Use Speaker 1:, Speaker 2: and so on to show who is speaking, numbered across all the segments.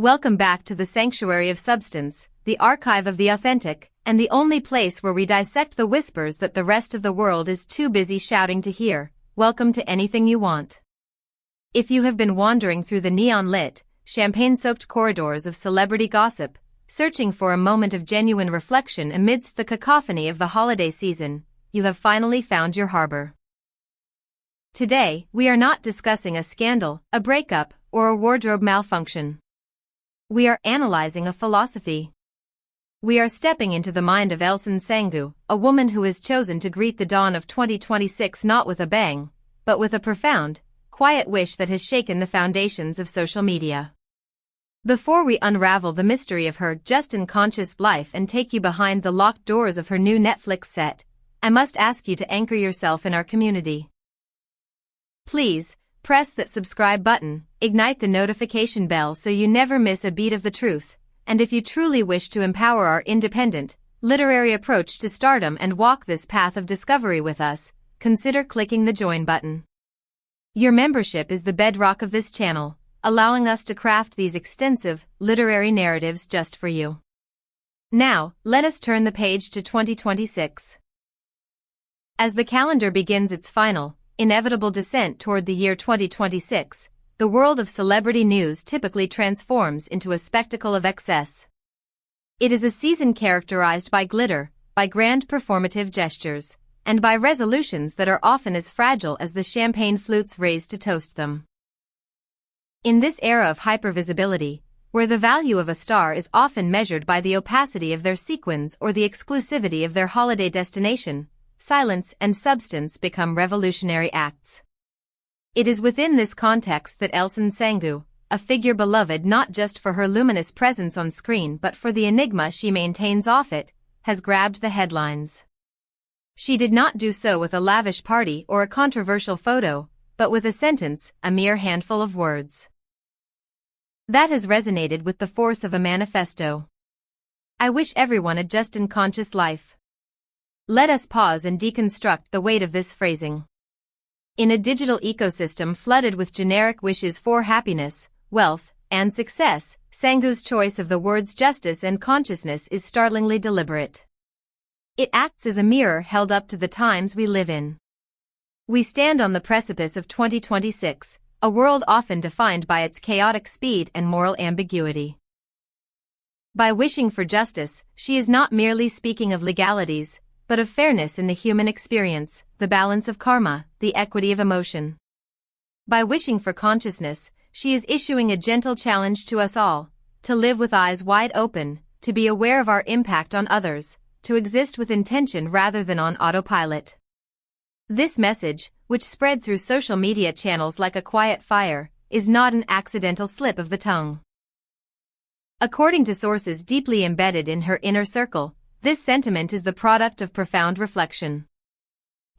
Speaker 1: Welcome back to the Sanctuary of Substance, the archive of the authentic, and the only place where we dissect the whispers that the rest of the world is too busy shouting to hear. Welcome to Anything You Want. If you have been wandering through the neon-lit, champagne-soaked corridors of celebrity gossip, searching for a moment of genuine reflection amidst the cacophony of the holiday season, you have finally found your harbor. Today, we are not discussing a scandal, a breakup, or a wardrobe malfunction. We are analyzing a philosophy. We are stepping into the mind of Elçin Sangu, a woman who has chosen to greet the dawn of 2026 not with a bang, but with a profound, quiet wish that has shaken the foundations of social media. Before we unravel the mystery of her just-unconscious life and take you behind the locked doors of her new Netflix set, I must ask you to anchor yourself in our community. Please, press that subscribe button, ignite the notification bell so you never miss a beat of the truth, and if you truly wish to empower our independent, literary approach to stardom and walk this path of discovery with us, consider clicking the join button. Your membership is the bedrock of this channel, allowing us to craft these extensive, literary narratives just for you. Now, let us turn the page to 2026. As the calendar begins its final, inevitable descent toward the year 2026, the world of celebrity news typically transforms into a spectacle of excess. It is a season characterized by glitter, by grand performative gestures, and by resolutions that are often as fragile as the champagne flutes raised to toast them. In this era of hypervisibility, where the value of a star is often measured by the opacity of their sequins or the exclusivity of their holiday destination, silence and substance become revolutionary acts. It is within this context that Elçin Sangu, a figure beloved not just for her luminous presence on screen but for the enigma she maintains off it, has grabbed the headlines. She did not do so with a lavish party or a controversial photo, but with a sentence, a mere handful of words. That has resonated with the force of a manifesto. I wish everyone a just and conscious life. Let us pause and deconstruct the weight of this phrasing. In a digital ecosystem flooded with generic wishes for happiness, wealth, and success, Sangu's choice of the words justice and consciousness is startlingly deliberate. It acts as a mirror held up to the times we live in. We stand on the precipice of 2026, a world often defined by its chaotic speed and moral ambiguity. By wishing for justice, she is not merely speaking of legalities, but of fairness in the human experience, the balance of karma, the equity of emotion. By wishing for consciousness, she is issuing a gentle challenge to us all, to live with eyes wide open, to be aware of our impact on others, to exist with intention rather than on autopilot. This message, which spread through social media channels like a quiet fire, is not an accidental slip of the tongue. According to sources deeply embedded in her inner circle, this sentiment is the product of profound reflection.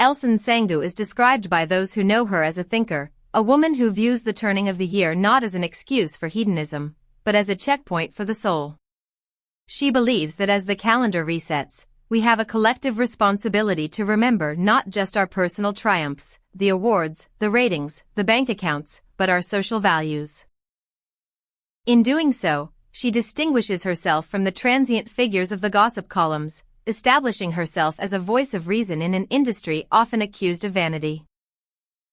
Speaker 1: Elçin Sangu is described by those who know her as a thinker, a woman who views the turning of the year not as an excuse for hedonism, but as a checkpoint for the soul. She believes that as the calendar resets, we have a collective responsibility to remember not just our personal triumphs, the awards, the ratings, the bank accounts, but our social values. In doing so, she distinguishes herself from the transient figures of the gossip columns, establishing herself as a voice of reason in an industry often accused of vanity.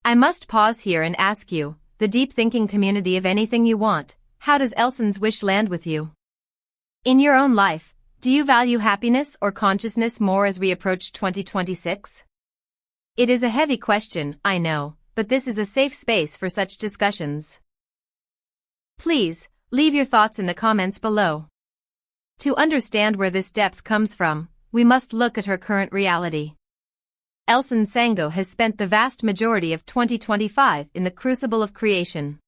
Speaker 1: I must pause here and ask you, the deep-thinking community of Anything You Want, how does Elçin's wish land with you? In your own life, do you value happiness or consciousness more as we approach 2026? It is a heavy question, I know, but this is a safe space for such discussions. Please, leave your thoughts in the comments below. To understand where this depth comes from, we must look at her current reality. Elçin Sangu has spent the vast majority of 2025 in the crucible of creation.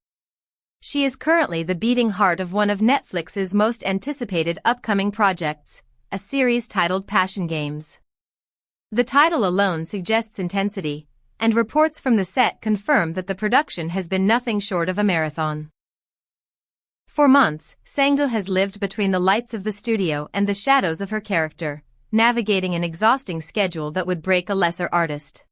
Speaker 1: She is currently the beating heart of one of Netflix's most anticipated upcoming projects, a series titled Passion Games. The title alone suggests intensity, and reports from the set confirm that the production has been nothing short of a marathon. For months, Sangu has lived between the lights of the studio and the shadows of her character, navigating an exhausting schedule that would break a lesser artist.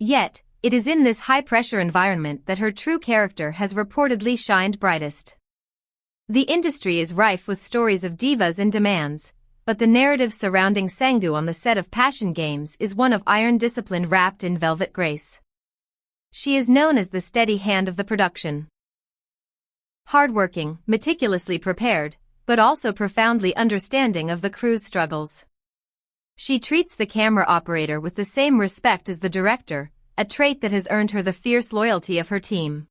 Speaker 1: Yet, it is in this high-pressure environment that her true character has reportedly shined brightest. The industry is rife with stories of divas and demands, but the narrative surrounding Sangu on the set of Passion Games is one of iron discipline wrapped in velvet grace. She is known as the steady hand of the production. Hardworking, meticulously prepared, but also profoundly understanding of the crew's struggles. She treats the camera operator with the same respect as the director, a trait that has earned her the fierce loyalty of her team.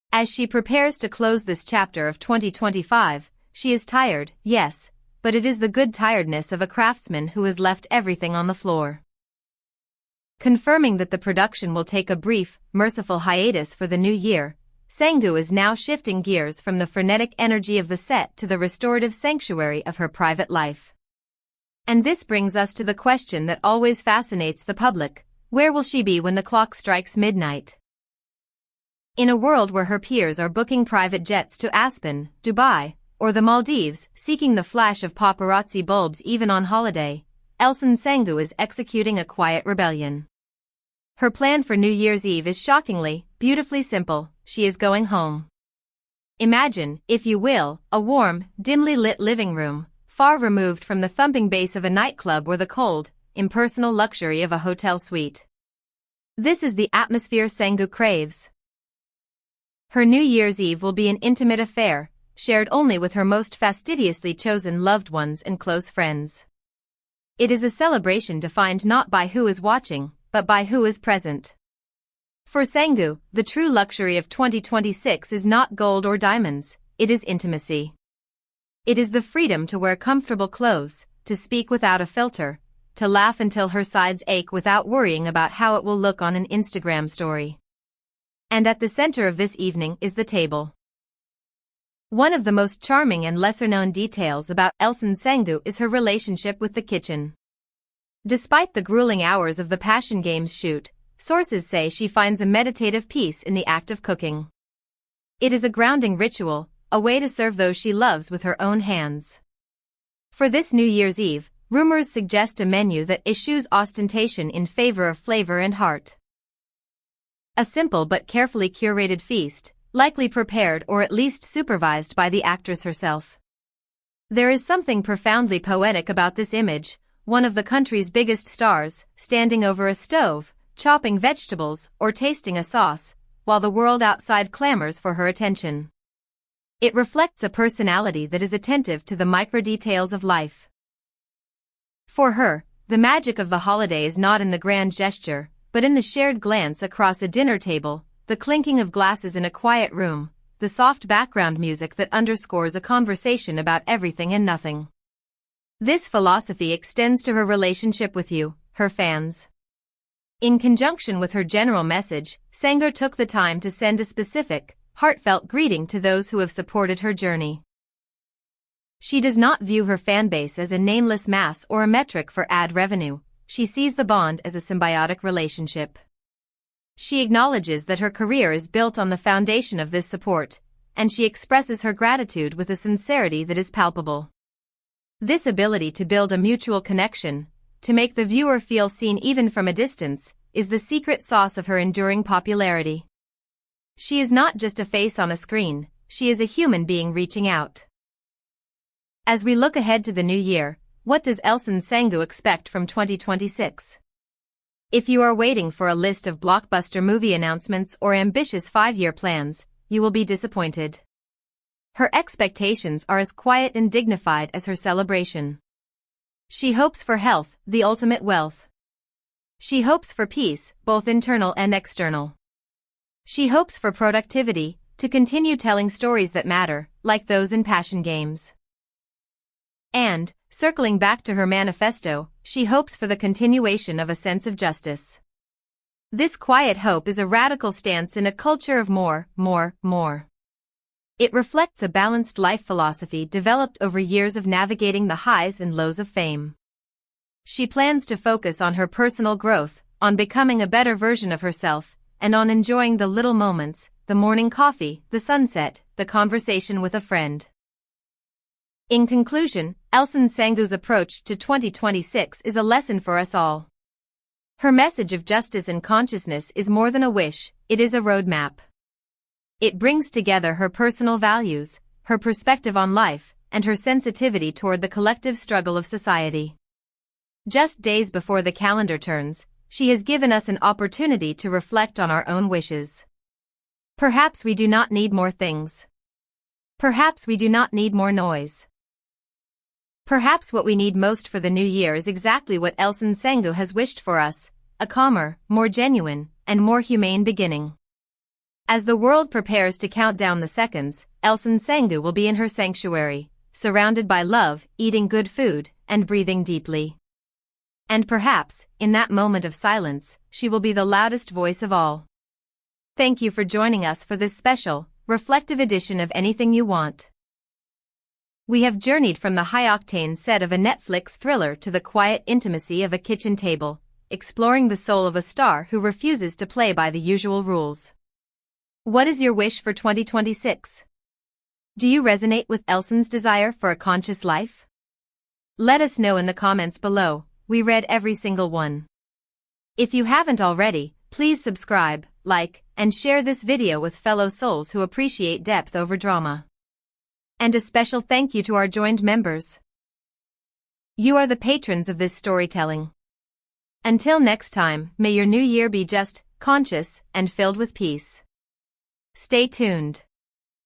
Speaker 1: As she prepares to close this chapter of 2025, she is tired, yes, but it is the good tiredness of a craftsman who has left everything on the floor. Confirming that the production will take a brief, merciful hiatus for the new year, Sangu is now shifting gears from the frenetic energy of the set to the restorative sanctuary of her private life. And this brings us to the question that always fascinates the public: where will she be when the clock strikes midnight? In a world where her peers are booking private jets to Aspen, Dubai, or the Maldives, seeking the flash of paparazzi bulbs even on holiday, Elçin Sangu is executing a quiet rebellion. Her plan for New Year's Eve is shockingly, beautifully simple: she is going home. Imagine, if you will, a warm, dimly lit living room, far removed from the thumping bass of a nightclub or the cold, impersonal luxury of a hotel suite. This is the atmosphere Sangu craves. Her New Year's Eve will be an intimate affair, shared only with her most fastidiously chosen loved ones and close friends. It is a celebration defined not by who is watching, but by who is present. For Sangu, the true luxury of 2026 is not gold or diamonds, it is intimacy. It is the freedom to wear comfortable clothes, to speak without a filter, to laugh until her sides ache without worrying about how it will look on an Instagram story. And at the center of this evening is the table. One of the most charming and lesser-known details about Elçin Sangu is her relationship with the kitchen. Despite the grueling hours of the Passion Games shoot, sources say she finds a meditative peace in the act of cooking. It is a grounding ritual, a way to serve those she loves with her own hands. For this New Year's Eve, rumors suggest a menu that eschews ostentation in favor of flavor and heart. A simple but carefully curated feast, likely prepared or at least supervised by the actress herself. There is something profoundly poetic about this image: one of the country's biggest stars, standing over a stove, chopping vegetables or tasting a sauce, while the world outside clamors for her attention. It reflects a personality that is attentive to the micro-details of life. For her, the magic of the holiday is not in the grand gesture, but in the shared glance across a dinner table, the clinking of glasses in a quiet room, the soft background music that underscores a conversation about everything and nothing. This philosophy extends to her relationship with you, her fans. In conjunction with her general message, Sangu took the time to send a specific, heartfelt greeting to those who have supported her journey. She does not view her fanbase as a nameless mass or a metric for ad revenue. She sees the bond as a symbiotic relationship. She acknowledges that her career is built on the foundation of this support, and she expresses her gratitude with a sincerity that is palpable. This ability to build a mutual connection, to make the viewer feel seen even from a distance, is the secret sauce of her enduring popularity. She is not just a face on a screen, she is a human being reaching out. As we look ahead to the new year, what does Elçin Sangu expect from 2026? If you are waiting for a list of blockbuster movie announcements or ambitious 5-year plans, you will be disappointed. Her expectations are as quiet and dignified as her celebration. She hopes for health, the ultimate wealth. She hopes for peace, both internal and external. She hopes for productivity, to continue telling stories that matter, like those in Passion Games. And, circling back to her manifesto, she hopes for the continuation of a sense of justice. This quiet hope is a radical stance in a culture of more. It reflects a balanced life philosophy developed over years of navigating the highs and lows of fame. She plans to focus on her personal growth, on becoming a better version of herself, and on enjoying the little moments, the morning coffee, the sunset, the conversation with a friend. In conclusion, Elçin Sangu's approach to 2026 is a lesson for us all. Her message of justice and consciousness is more than a wish, it is a roadmap. It brings together her personal values, her perspective on life, and her sensitivity toward the collective struggle of society. Just days before the calendar turns, she has given us an opportunity to reflect on our own wishes. Perhaps we do not need more things. Perhaps we do not need more noise. Perhaps what we need most for the new year is exactly what Elçin Sangu has wished for us, a calmer, more genuine, and more humane beginning. As the world prepares to count down the seconds, Elçin Sangu will be in her sanctuary, surrounded by love, eating good food, and breathing deeply. And perhaps, in that moment of silence, she will be the loudest voice of all. Thank you for joining us for this special, reflective edition of Anything You Want. We have journeyed from the high-octane set of a Netflix thriller to the quiet intimacy of a kitchen table, exploring the soul of a star who refuses to play by the usual rules. What is your wish for 2026? Do you resonate with Elçin's desire for a conscious life? Let us know in the comments below. We read every single one. If you haven't already, please subscribe, like, and share this video with fellow souls who appreciate depth over drama. And a special thank you to our joined members. You are the patrons of this storytelling. Until next time, may your new year be just, conscious, and filled with peace. Stay tuned.